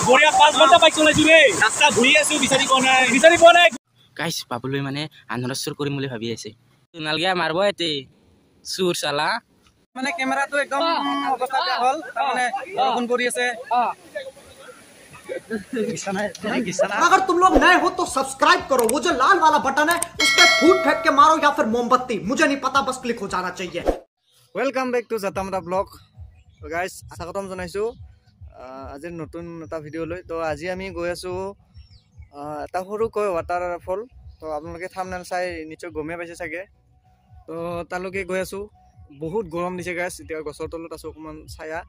বঢ়িয়া 5 ঘণ্টা বাইক চলাইছো ৰে ৰাস্তা ঘূৰি আছো বিচাৰি পোৱা নাই গাইছ পাবলৈ মানে আনৰস্বৰ কৰিম বুলি ভাবি আছে নালগিয়া মাৰব এতে চুৰ চালা মানে কেমেৰাটো একদম অৱস্থা বেয়া হ'ল মানে বৰষুণ পৰি আছে अगर तुम लोग नए हो तो सब्सक्राइब करो वो जो लाल वाला बटन है उस पर फूट फेंक के मारो या फिर मोमबत्ती मुझे नहीं पता बस क्लिक हो जाना चाहिए वेलकम बैक टू जातामाता ब्लॉग तो गाइस स्वागतम जनाइছো আজি নতুন এটা ভিডিও লৈ তো আজি আমি গৈ আছো এটা সৰু কয় ওয়াটাৰফল তো আপোনালোকে থাম্বনেল চাই নিশ্চয় গমে পাইছে চাগে তো তালৈকে গৈ আছো বহুত গৰম দিছে গাইস এতিয়া গছৰ তলত আছো অকমান ছায়া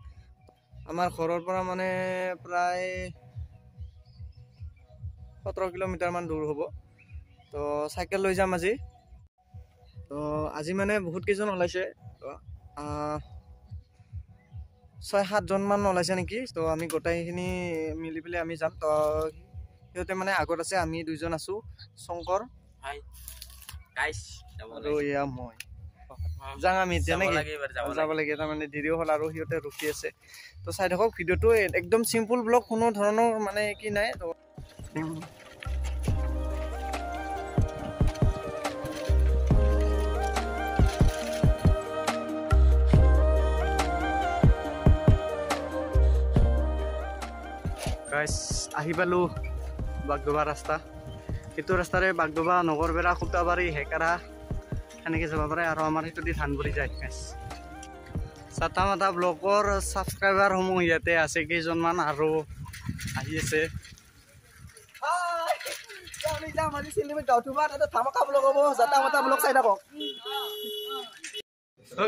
আমাৰ ঘৰৰ পৰা মানে প্ৰায় 17 কিলোমিটাৰ মান দূৰ হ'ব তো সাইকেল লৈ যাম আজি তো আজি মানে বহুত কেজন ওলাইছে তো 6-7 জন মান ওলাইছে নেকি তো আমি গোটাইখিনি মিলি পেলে আমি যাম তো সিহঁতে মানে আগত আছে আমি দুইজন আছো শংকৰ হাই গাইছ আৰু ইয়া মই যাং আমি এতিয়া নেকি যাব লাগে এটা মানে দেৰিও হ'ল আৰু সিহঁতে ৰখি আছে তো চাই থাকক ভিডিওটো একদম সিম্পল ব্লগ কোনো ধৰণৰ মানে কি নাই তো গাইস আহি পালো বাগদবা ৰাস্তা এইটো ৰাস্তাৰে বাগদবা নগৰবেৰা খুটাবাৰী হেকাৰা এনেকৈ যাব পাৰে আৰু আমাৰ সেইটো দি ধানবুৰী যায় গাইস জাতামাতা ব্লগৰ ছাবস্ক্ৰাইবাৰসমূহ ইয়াতে আছে কেইজনমান আৰু আহি আছে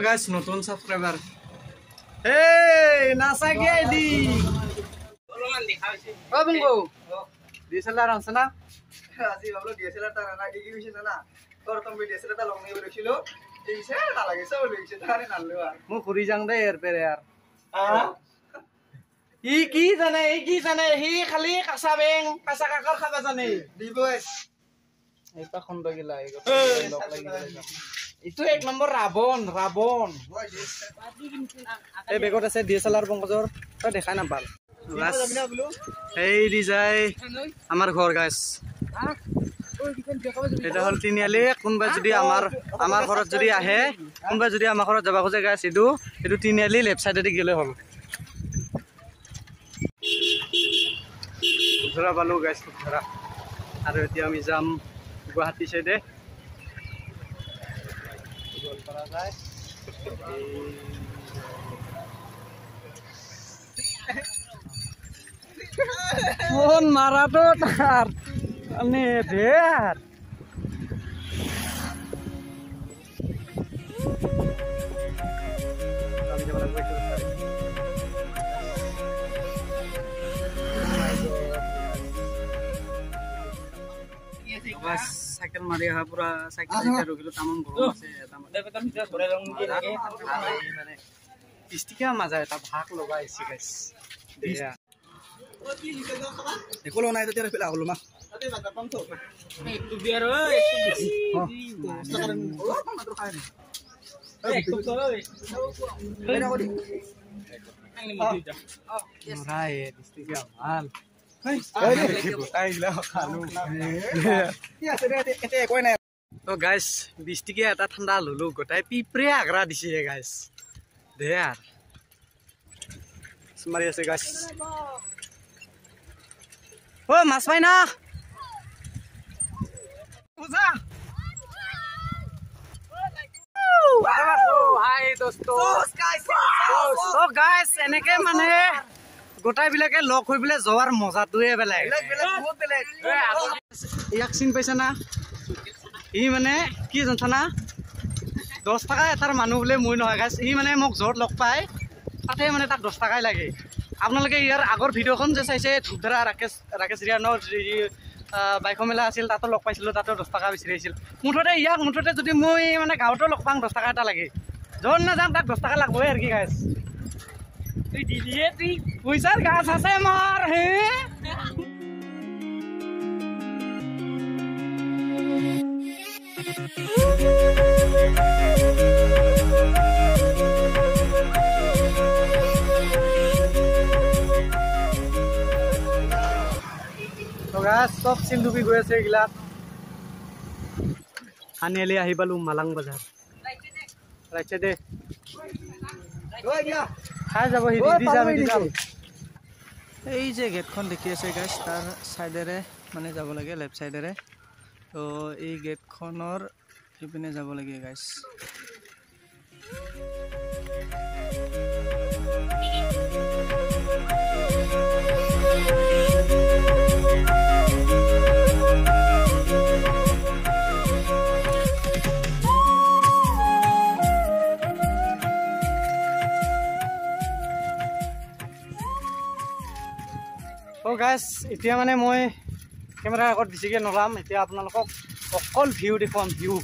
গাইস নতুন ছাবস্ক্ৰাইবাৰ এই নাচাকে দি ও বঙ্গো ডিএসএলআর আছে না আজি ভাবলো ডিএসএলআর টা না কি হইছে না তোর তুমি ডিএসএলআর টা লং নিয়ে বলেছিল এইছে না লাগে সব লইছে তারে নাললো আর মু ঘুরি যাং দে এর পেরে আর ই কি জানে হি খালি কাঁচা বেং কাঁচা কাকৰ খাবা জানে দিবস এটা খন্দ গিলা লগ লাগি ইটো এক নম্বৰ ৰাবণ এই বেগত আছে ডিএসএলআৰ বংগজৰ তই দেখাই না পাল এই দি যায় আমাৰ ঘৰ গাইস এটা হল তিনিআলি কোনবা যদি আমাৰ ঘৰত যদি আহে কোনবা যদি আমাৰ ঘৰত যাব খোজে গাইস এটো তিনিআলি লেফট সাইডে গেলে হল ধৰা পালো গাইস ধৰা আৰু এতিয়া আমি যাম গুৱাহাটী সাইডে গল পৰা যায় ফোন মারাটো তার মানে ঢের সাইকেল মারি অহা পুরা সাইকেল রকিলো তামাম গরম আছে মানে স্টিকা মাজা এটা ভাগ লগাইছে গাইস দিয়া একলো নাই তেতিয়া পেলা হলো মা একটু বিয়ার ওই একটু তোরা রে এটা করি রাই ডিস্ট্রিক্ট মাল তো গাইস 20 টিকে এটা ঠান্ডা ললো গোটাই পিপরে আগ্রা দিছে গাইস দে আর মারি আছে গাইস ও মাছ পাই না বুঝা হাই দোস্ত ও গাইস এনেকে মানে গোটাই বিলাকে লক হৈ বলে যোৱাৰ মজাটোৱে বেলেগ ইয়াক চিন পাইছা না ই মানে কি জানা 10 টাকা এটাৰ মানুহ বলে মই নহয় গাইস ই মানে মোক জোৰ লগ পাই তাতে মানে তাক 10 টাকাই লাগে আপোনালোকে ইয়াৰ আগৰ ভিডিওখন যে চাইছে ধুধৰা ৰাকেশ ৰিয়ানৰ বাইক মেলা আছিল তাতো লগ পাইছিলো তাতো 10 টাকা বিচাৰিছিল মুঠতে যদি মই মানে গাঁৱতো লগ পাং 10 টাকা এটা লাগে জন না যাম তাক 10 টাকা লাগবই আৰু কি গাইস তুই দিলিয়ে তুই পইচাৰ গাছ আছে মাৰ হে গাছ চব চিলডুবি গৈ আছে এইগিলাক আনিয়ালি আহি পালো মালাং বজাৰ ৰাইট দে খাই যাব এই যে গেটখন দেখি আছে গাইছ তাৰ চাইডেৰে মানে যাব লাগে লেফ্ট চাইডেৰে তো এই গেটখনৰ ইপিনে যাব লাগে গাইছ গাইছ এতিয়া মানে মই কেমেৰাৰ আগত বেছিকৈ নলাম এতিয়া আপোনালোকক অকল ভিউ দেখুৱাম ভিউ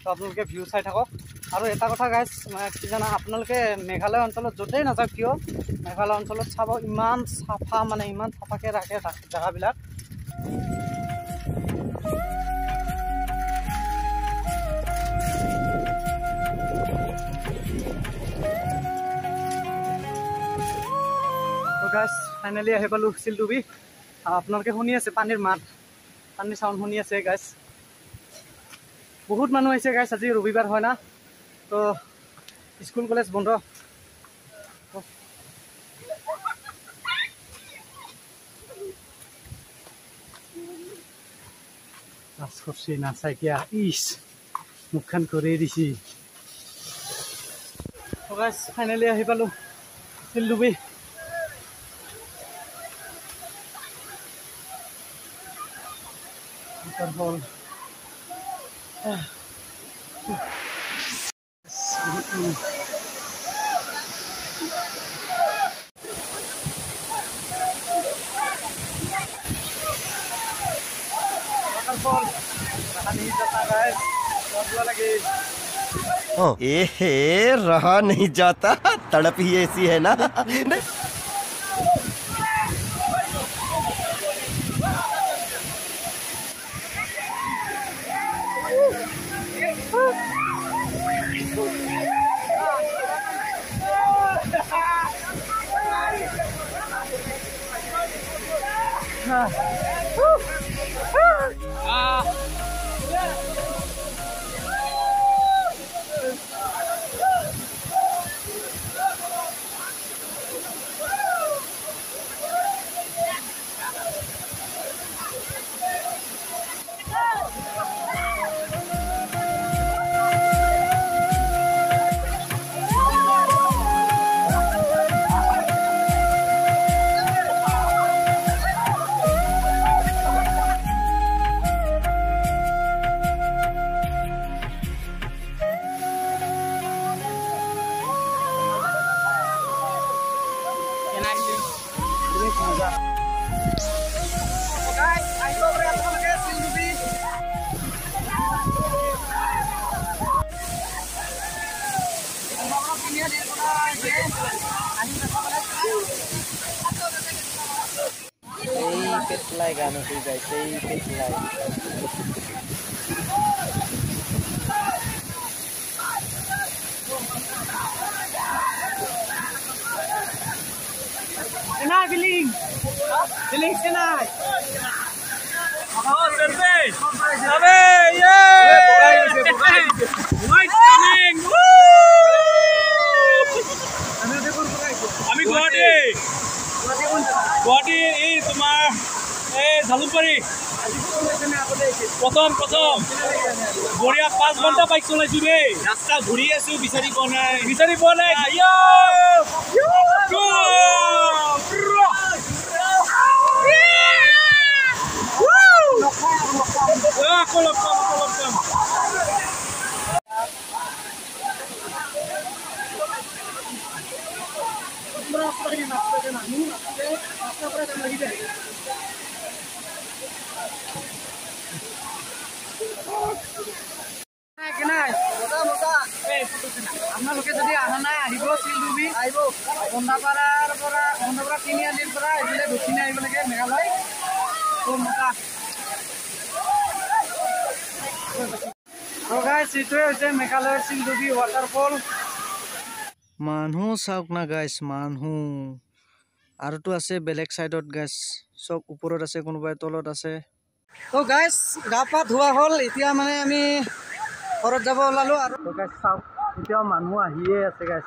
তো আপোনালোকে ভিউ চাই থাকক আৰু এটা কথা গাইছ মানে কি জানা আপোনালোকে মেঘালয় অঞ্চলত য'তেই নাযাওক কিয় মেঘালয় অঞ্চলত চাব ইমান চাফা মানে ইমান চাফাকৈ ৰাখে জেগাবিলাক গাইছ ফাইনেলি আহি পালোঁ চিলডুবি আপোনালোকে শুনি আছে পানীৰ মাত পানীৰ চাউণ্ড শুনি আছে গাইছ বহুত মানুহ আহিছে গাইছ আজি ৰবিবাৰ হয় না তো স্কুল কলেজ বন্ধ নাচ কৰছি নাচাইকিয়া ইছ মুখখন কৰি দিছি তো গাইছ ফাইনেলি আহি পালোঁ চিলডুবি Waterfall. रहा नहीं जाता तड़प ही ऐसी है ना Petlai gano sih guys, petlai. Senai biling, biling senai. Oh, survey. Survey, yeah. White biling. আমি গুৱাহাটী এই তোমাৰ এই ঝালুকবাৰী প্ৰথম বঢ়িয়া 5 ঘণ্টা বাইক চলাইছো দেই ৰাস্তা ঘূৰি আছো বিচাৰি পোৱা নাই আকৌ লগ পাম আপোনালোকে যদি অহা নাই আহিব চিলডুবি আহিব বন্ধাপাৰাৰ পৰা তিনিআলিৰ পৰা এইফালে দক্ষিণে আহিব লাগে মেঘালয় এইটোৱে হৈছে মেঘালয়ৰ চিলডুবি ৱাটাৰফল মানুহ চাওক না গাইছ মানুহ আৰুতো আছে বেলেগ সাইডত গাইস সব ওপৰত আছে কোনোবাই তলত আছে তো গাইস গা পা ধোৱা হ'ল এতিয়া মানে আমি ঘৰত যাব ওলালো আৰু গাইস চাওক এতিয়া মানুহ আহিয়ে আছে গাইস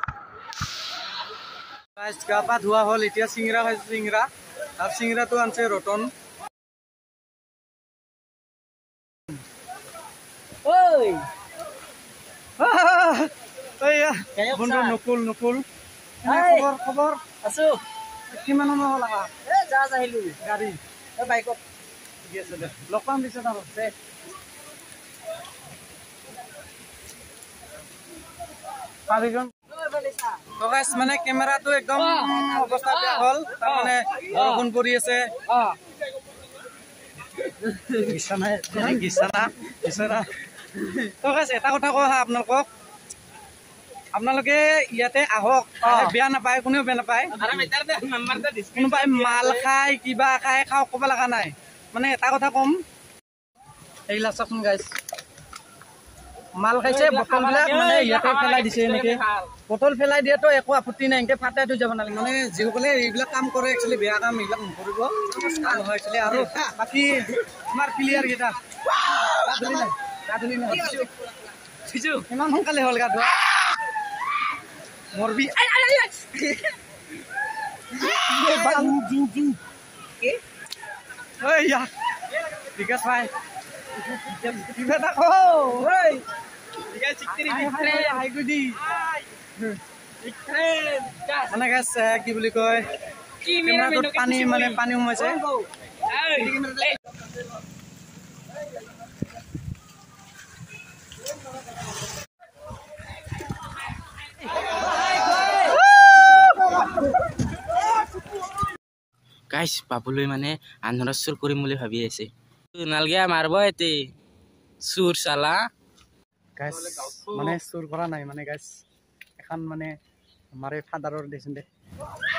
গাইস গা পা ধোৱা হ'ল এতিয়া চিংৰা খাইছো চিংৰা আৰু চিংৰাটো আনছে ৰতন ঐ এইয়া বন্ধু নকুল নকুল খবৰ খবৰ আছো কিমান সময় হ'ল আহা যা আহিলো গাড়ী বাইকত ঠিক আছে দে লগ পাম পিছত আৰু দে মানে কেমেৰাটো একদম অৱস্থা বেয়া হ'ল তাৰমানে বৰষুণ পৰি আছে এটা কথা কওঁ হা আপোনালোকক আপোনালোকে ইয়াতে আহক বেয়া নাপায় কোনেও বেয়া নাপায় কোনোবাই মাল খাই কিবা খাই খাওক ক'ব লগা নাই মানে এটা কথা কম এইবিলাক চাচোন গাইছ মাল খাইছে বটলবিলাক মানে ইয়াতে পেলাই দিছে এনেকে বটল পেলাই দিয়েতো একো আপত্তি নাই এনেকে ফাটাই থৈ যাব নালাগে মানে যিসকলে এইবিলাক কাম কৰে একচুৱেলি বেয়া কাম এইবিলাক নকৰিব নহয় একচুৱেলি আৰু বাকী আমাৰ প্লেয়াৰ কেইটা ইমান সোনকালে হ'ল গা ধোৱা মৰবি ঠিক আছে ভাই মানে গাইছ কি বুলি কয় পানী মানে পানী সোমাইছে গাইছ বাবুলৈ মানে আন্ধাৰত চুৰ কৰিম বুলি ভাবি আছে নালগে মাৰব এতে চুৰ চালা গাইছ মানে চুৰ কৰা নাই মানে গাইছ এখন মানে আমাৰ এই ফাদাৰৰ দিছে দে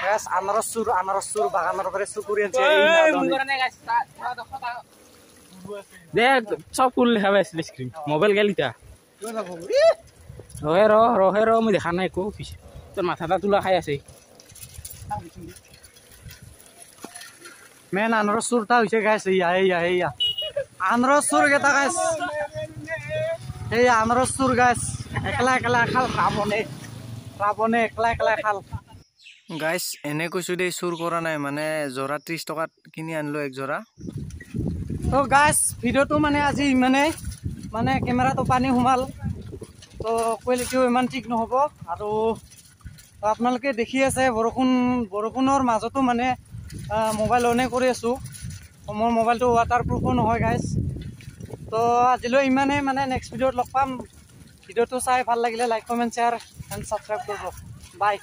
গাইছ আনাৰস চুৰ বাগানৰ পৰা চুৰ কৰি আনছে দে চব ফুল দেখা পাইছিল স্ক্ৰীন মোবাইল গেলিতা ৰহে ৰ মই দেখা নাই একো তোৰ মাথাটা তোলা খাই আছে মেন আনাৰস চুৰটা হৈছে গাইছ এয়া আনাৰস চুৰ কেইটা গাইছ এই আনাৰস চুৰ গাইছ একলা একলা খাল ৰাৱণে একলা একলা খাল গাইছ এনে কৈছো দেই চুৰ কৰা নাই মানে জৰা 30 টকাত কিনি আনিলো এক জৰা তো গাইছ ভিডিঅ'টো মানে আজি ইমানেই মানে কেমেৰাটো পানী সোমাল তো কোৱালিটিও ইমান ঠিক নহ'ব আৰু আপোনালোকে দেখি আছে বৰষুণৰ মাজতো মানে মোবাইল অনে কৰি আছোঁ মোৰ মোবাইলটো ৱাটাৰপ্ৰুফো নহয় গাইছ তো আজিলৈ ইমানেই মানে নেক্সট ভিডিঅ'ত লগ পাম ভিডিঅ'টো চাই ভাল লাগিলে like comment share and subscribe কৰিব বাই